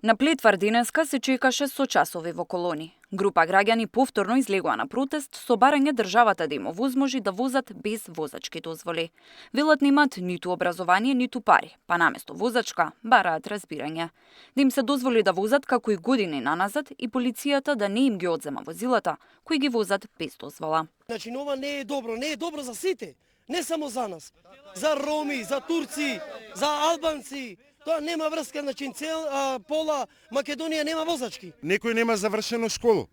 На Плетвар денеска се чекаше со часови во колони. Група граѓани повторно излегува на протест со барање државата да им овозможи да возат без возачки дозволи. Велат немат ниту образование, ниту пари, па наместо возачка бараат разбирање. Да им се дозволи да возат како и години наназад и полицијата да не им ги одзема возилата кои ги возат без дозвола. Значи, ова не е добро за сите, не само за нас. За роми, за турци, за албанци. Тоа нема врска, значи пола Македонија нема возачки. Некој нема завршено школу.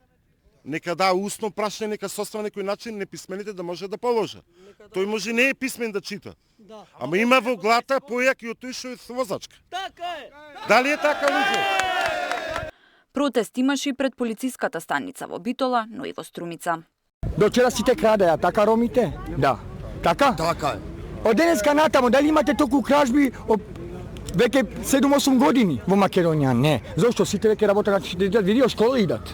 Нека да усно прашање, нека состава некој начин неписмените да може да положа. Тој може не е писмен да чита. Да. Ама има во глата појаки од тој што е возачка. Така е. Дали е така, луѓе? Протест имаше и пред полициската станица во Битола, но и во Струмица. До вчера сите крадеа, така ромите? Да. Така? Така е. Од денеска натаму, дали имате толку кражби веќе 7-8 години во Македонија? Не. Зошто сите веќе работат нашите деца? Види, школа идат.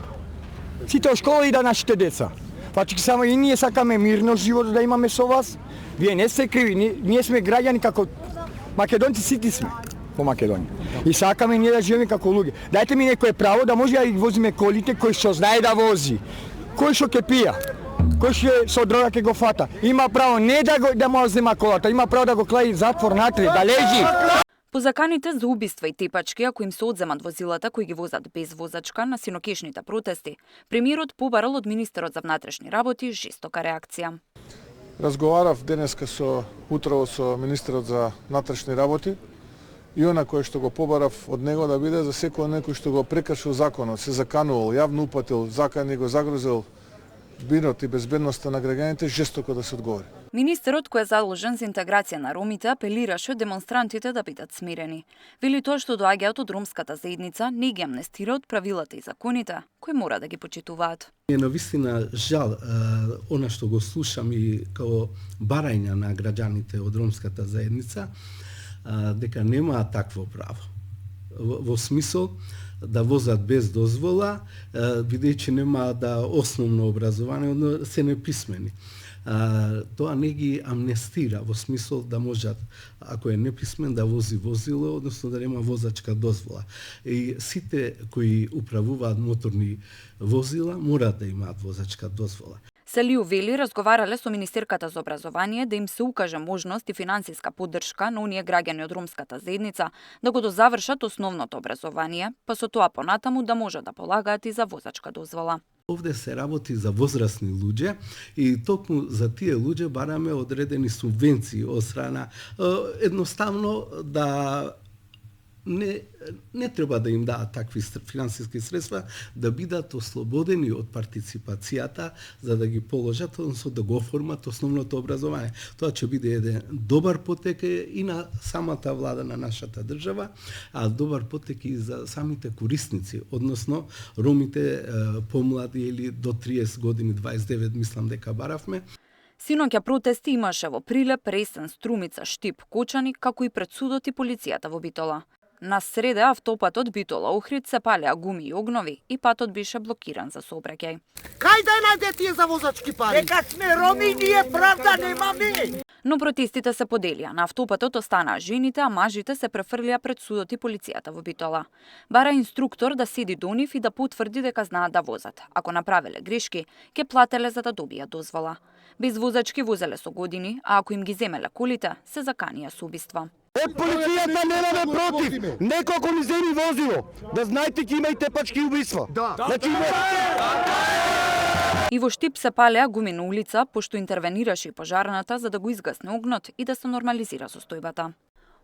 Сите во школа идат нашите деца. Фачки само и ние сакаме мирно живот да имаме со вас. Вие не сте криви, ние сме граѓани како македонци, сите сме во Македонија. И сакаме ние да живееме како луѓе. Дајте ми некое право да може да ги возиме колите кој што знае да вози. Кој што ќе пија, кој што со дрога ќе го фата. Има право не да му зема колата, има право да го клаи затвор натре, да лежи. По заканите за убиства и тепачки, ако им се одземат возилата кои ги возат без возачка на синокешните протести, премиерот побарал од министерот за внатрешни работи жестока реакција. Разговарав денеска утрово со министерот за внатрешни работи и она кој што го побарав од него да биде за секој некој што го прекршил законот, се заканувал, јавно упатил, закани го загрозил мирот и безбедноста на граѓаните, жестоко да се одговори. Министерот кој е заложен за интеграција на ромите апелираше демонстрантите да бидат смирени. Вели тоа што доаѓаат од ромската заедница не ги амнестира од правилата и законите кои мора да ги почитуваат. Е навистина жал она што го слушам и како барања на граѓаните од ромската заедница дека нема такво право. Во смисол да возат без дозвола, бидејќи нема основно образование, се неписмени. Тоа не ги амнестира во смисол да можат, ако е неписмен, да вози возило, односно да нема возачка дозвола. И сите кои управуваат моторни возила мора да имаат возачка дозвола. Селију вели разговарале со Министерката за образование да им се укаже можност и финансиска поддршка на оние граѓани од ромската заедница да го дозавршат основното образование, па со тоа понатаму да можат да полагаат и за возачка дозвола. Овде се работи за возрастни луѓе и токму за тие луѓе бараме одредени субвенции од страна едноставно да не треба да им даат такви финансиски средства, да бидат ослободени од партиципацијата за да ги положат, односно да го оформат основното образование. Тоа ќе биде еден добар потек и на самата влада на нашата држава, а добар потек и за самите корисници, односно ромите помлади или до 30 години, 29 мислам дека баравме. Синоќа протести имаше во Прилеп, Ресен, Струмица, Штип, Кочани, како и пред судот и полицијата во Битола. На среде автопатот Битола-Охрид се палеа гуми и огнови и патот беше блокиран за сообраќај. Кај да најде тие за возачки пари? Дека сме роми, ние правда немаме. Но протестите се поделија. На автопатот останаа жените, а мажите се префрлија пред судот и полицијата во Битола. Бара инструктор да седи до нив и да потврди дека знаат да возат. Ако направеле грешки, ќе плателе за да добијат дозвола. Без возачки возеле со години, а ако им ги земеле колите, се заканија со убиства. Од полицијата немаме против. Некој ако ни земи возило, да знаете ќе има и тепачки убиства. Значи И во Штип се палеа гуми на улица, пошто интервенираше и пожарната за да го изгасне огнот и да се нормализира состојбата.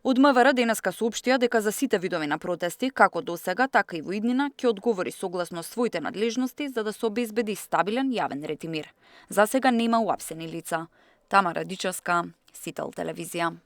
Од МВР денеска соопштија дека за сите видови на протести, како досега, така и во иднина, ќе одговори согласно своите надлежности за да се обезбеди стабилен јавен ред и мир. За сега нема уапсени лица. Тамара Дичевска, Сител телевизија.